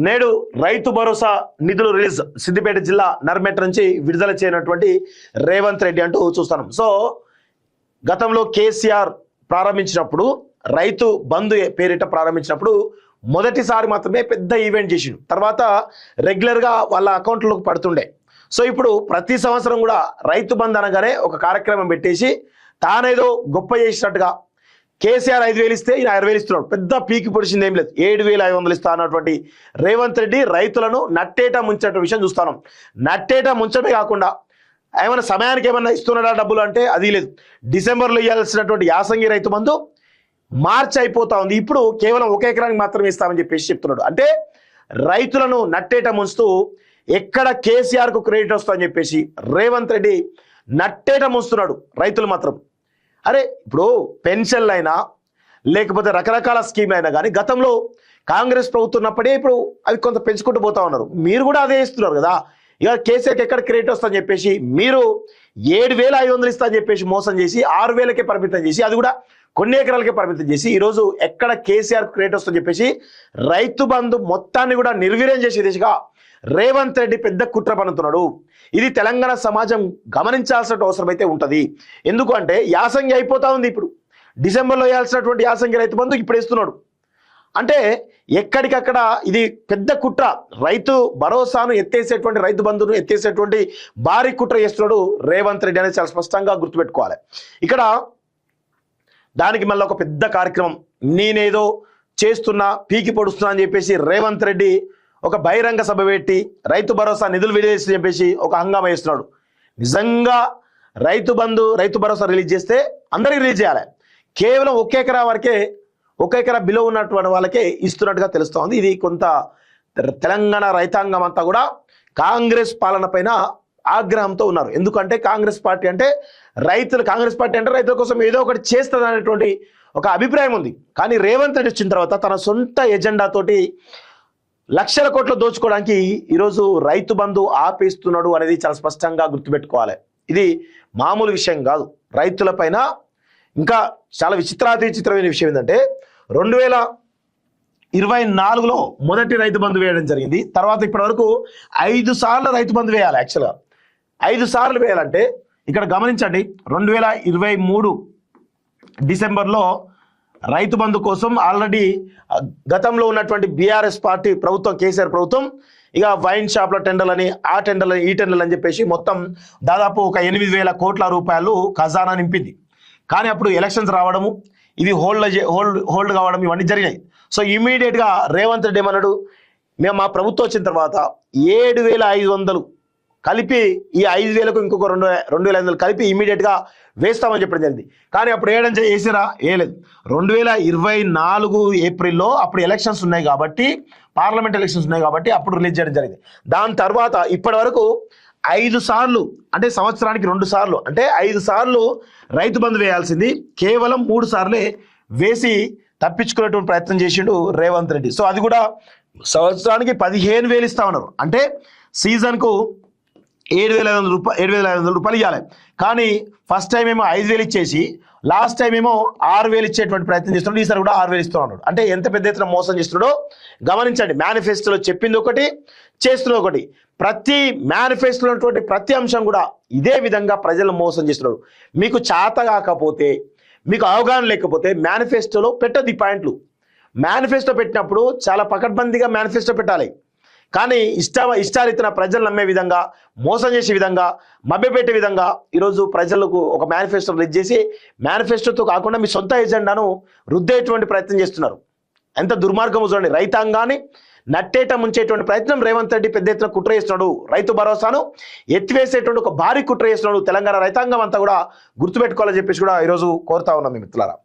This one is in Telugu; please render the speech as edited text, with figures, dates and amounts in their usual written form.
నేడు రైతు భరోసా నిధులు రిలీజ్ సిద్దిపేట జిల్లా నర్మెట్ నుంచి విడుదల చేయనటువంటి రేవంత్ రెడ్డి అంటూ చూస్తున్నాం. సో గతంలో కేసీఆర్ ప్రారంభించినప్పుడు రైతు బంధు పేరిట ప్రారంభించినప్పుడు మొదటిసారి మాత్రమే పెద్ద ఈవెంట్ చేసిండు. తర్వాత రెగ్యులర్గా వాళ్ళ అకౌంట్లోకి పడుతుండే. సో ఇప్పుడు ప్రతి సంవత్సరం కూడా రైతు బంధు అనగానే ఒక కార్యక్రమం పెట్టేసి తానేదో గొప్ప చేసినట్టుగా కేసీఆర్ 5,000 ఇస్తే ఈయన 60,000 ఇస్తున్నాడు. పెద్ద పీకి పొడిచింది ఏం లేదు. 7,500 ఇస్తా అన్నటువంటి రేవంత్ రెడ్డి రైతులను నట్టేట ముంచేట విషయం చూస్తాను. నట్టేట ముంచడమే కాకుండా ఏమైనా సమయానికి ఏమన్నా ఇస్తున్నాడా డబ్బులు అంటే అది లేదు. డిసెంబర్లో ఇవ్వాల్సినటువంటి యాసంగి రైతు బంధు మార్చి అయిపోతా ఉంది. ఇప్పుడు కేవలం 1 ఎకరానికి మాత్రమే ఇస్తామని చెప్పేసి చెప్తున్నాడు. అంటే రైతులను నట్టేట ముంచుతూ ఎక్కడ కేసీఆర్కు క్రెడిట్ వస్తుందని చెప్పేసి రేవంత్ రెడ్డి నట్టేట ముంచుతున్నాడు. రైతులు మాత్రం అరే ఇప్పుడు పెన్షన్లు అయినా లేకపోతే రకరకాల స్కీమ్లు అయినా కానీ గతంలో కాంగ్రెస్ ప్రభుత్వం ఉన్నప్పుడే ఇప్పుడు అవి కొంత పెంచుకుంటూ పోతా ఉన్నారు. మీరు కూడా అదే ఇస్తున్నారు కదా. ఇక కేసీఆర్కి ఎక్కడ క్రెడిట్ వస్తుందని చెప్పేసి మీరు 7,500 ఇస్తా అని చెప్పేసి మోసం చేసి 6,000కే పరిమితం చేసి అది కూడా కొన్ని ఎకరాలకే పరిమితం చేసి ఈరోజు ఎక్కడ కేసీఆర్ క్రెడిట్ వస్తుందని చెప్పేసి రైతు బంధు మొత్తాన్ని కూడా నిర్వీర్యం చేసే దిశగా రేవంత్ రెడ్డి పెద్ద కుట్ర పన్నుతున్నాడు. ఇది తెలంగాణ సమాజం గమనించాల్సిన అవసరం అయితే ఉంటుంది. ఎందుకంటే యాసంగి అయిపోతా ఉంది. ఇప్పుడు డిసెంబర్లో వేయాల్సినటువంటి యాసంగి రైతు బంధు ఇప్పుడు ఇస్తున్నాడు. అంటే ఎక్కడికక్కడ ఇది పెద్ద కుట్ర. రైతు భరోసాను ఎత్తేసేటువంటి రైతు బంధును ఎత్తేసేటువంటి భారీ కుట్ర చేస్తున్నాడు రేవంత్ రెడ్డి అనేది చాలా స్పష్టంగా గుర్తుపెట్టుకోవాలి. ఇక్కడ దానికి మళ్ళీ ఒక పెద్ద కార్యక్రమం నేనేదో చేస్తున్నా పీకి పొడుస్తున్నా అని చెప్పేసి రేవంత్ రెడ్డి ఒక బహిరంగ సభ పెట్టి రైతు భరోసా నిధులు విడుదల చెప్పేసి ఒక హంగామా చేస్తున్నాడు. నిజంగా రైతు బంధు రైతు భరోసా రిలీజ్ చేస్తే అందరికీ రిలీజ్ చేయాలి. కేవలం 1 ఎకరా వరకే 1 ఎకరా బిలో ఉన్నటువంటి వాళ్ళకే ఇస్తున్నట్టుగా తెలుస్తోంది. ఇది కొంత తెలంగాణ రైతాంగం అంతా కూడా కాంగ్రెస్ పాలన పైన ఆగ్రహంతో ఉన్నారు. ఎందుకంటే కాంగ్రెస్ పార్టీ అంటే రైతుల కోసం ఏదో ఒకటి చేస్తుంది అనేటువంటి ఒక అభిప్రాయం ఉంది. కానీ రేవంత్ రెడ్డి వచ్చిన తర్వాత తన సొంత ఎజెండాతోటి లక్షల కోట్లు దోచుకోవడానికి ఈరోజు రైతు బంధు ఆపేస్తున్నాడు అనేది చాలా స్పష్టంగా గుర్తుపెట్టుకోవాలి. ఇది మామూలు విషయం కాదు. రైతుల పైన ఇంకా చాలా విచిత్రమైన విషయం ఏంటంటే 2024లో మొదటి రైతు బంధు వేయడం జరిగింది. తర్వాత ఇప్పటి వరకు 5 సార్లు రైతు బంధు వేయాలి. యాక్చువల్గా 5 సార్లు వేయాలంటే ఇక్కడ గమనించండి. 2023 డిసెంబర్లో రైతు బంధు కోసం ఆల్రెడీ గతంలో ఉన్నటువంటి బీఆర్ఎస్ పార్టీ ప్రభుత్వం కేసీఆర్ ప్రభుత్వం ఇక వైన్ షాప్ల టెండర్లని ఆ టెండర్లని ఈ టెండర్లు అని చెప్పేసి మొత్తం దాదాపు ఒక 8,000 కోట్ల రూపాయలు ఖజానా నింపింది. కానీ అప్పుడు ఎలక్షన్స్ రావడము ఇవి హోల్డ్ కావడం ఇవన్నీ జరిగాయి. సో ఇమీడియట్గా రేవంత్ రెడ్డి ఏమన్నాడు, మేము మా ప్రభుత్వం వచ్చిన తర్వాత 7,500 కలిపి ఈ 5,000కు ఇంకొక 2,500 కలిపి ఇమీడియట్గా వేస్తామని చెప్పడం జరిగింది. కానీ అప్పుడు వేసారా? వేయలేదు. 2024 ఏప్రిల్లో అప్పుడు ఎలక్షన్స్ ఉన్నాయి కాబట్టి పార్లమెంట్ ఎలక్షన్స్ ఉన్నాయి కాబట్టి అప్పుడు రిలీజ్ చేయడం జరిగింది. దాని తర్వాత ఇప్పటి వరకు 5 సార్లు అంటే సంవత్సరానికి 2 సార్లు అంటే 5 సార్లు రైతు బంధు వేయాల్సింది కేవలం 3 సార్లే వేసి తప్పించుకునేటువంటి ప్రయత్నం చేసిండు రేవంత్ రెడ్డి. సో అది కూడా సంవత్సరానికి 15,000 ఇస్తా ఉన్నారు. అంటే సీజన్కు 7,500 రూపాయలు ఇవ్వాలి. కానీ ఫస్ట్ టైం ఏమో 5,000 ఇచ్చేసి లాస్ట్ టైం ఏమో 6,000 ఇచ్చేటువంటి ప్రయత్నం చేస్తున్నాడు. ఈసారి కూడా 6,000 ఇస్తూ ఉన్నాడు. అంటే ఎంత పెద్ద ఎత్తున మోసం చేస్తున్నాడో గమనించండి. మేనిఫెస్టోలో చెప్పింది ఒకటి, చేస్తున్నది ఒకటి. ప్రతి మేనిఫెస్టోలో ఉన్నటువంటి ప్రతి అంశం కూడా ఇదే విధంగా ప్రజలను మోసం చేస్తున్నాడు. మీకు చేత కాకపోతే, మీకు అవగాహన లేకపోతే మేనిఫెస్టోలో పెట్టదు. ఈ పాయింట్లు మేనిఫెస్టో పెట్టినప్పుడు చాలా పకడ్బందీగా మేనిఫెస్టో పెట్టాలి. కానీ ఇష్టారీతిన ప్రజలు నమ్మే విధంగా, మోసం చేసే విధంగా, మభ్యపెట్టే విధంగా ఈరోజు ప్రజలకు ఒక మేనిఫెస్టో రిలీజ్ చేసి మేనిఫెస్టోతో కాకుండా మీ సొంత ఎజెండాను రుద్దేటువంటి ప్రయత్నం చేస్తున్నారు. ఎంత దుర్మార్గము చూడండి. రైతాంగాన్ని నట్టేట ముంచేటువంటి ప్రయత్నం రేవంత్ రెడ్డి పెద్ద ఎత్తున కుట్ర చేస్తున్నాడు. రైతు భరోసాను ఎత్తివేసేటువంటి ఒక భారీ కుట్ర చేస్తున్నాడు. తెలంగాణ రైతాంగం అంతా కూడా గుర్తుపెట్టుకోవాలని చెప్పేసి కూడా ఈరోజు కోరుతా ఉన్నాం మీ మిత్రులారా.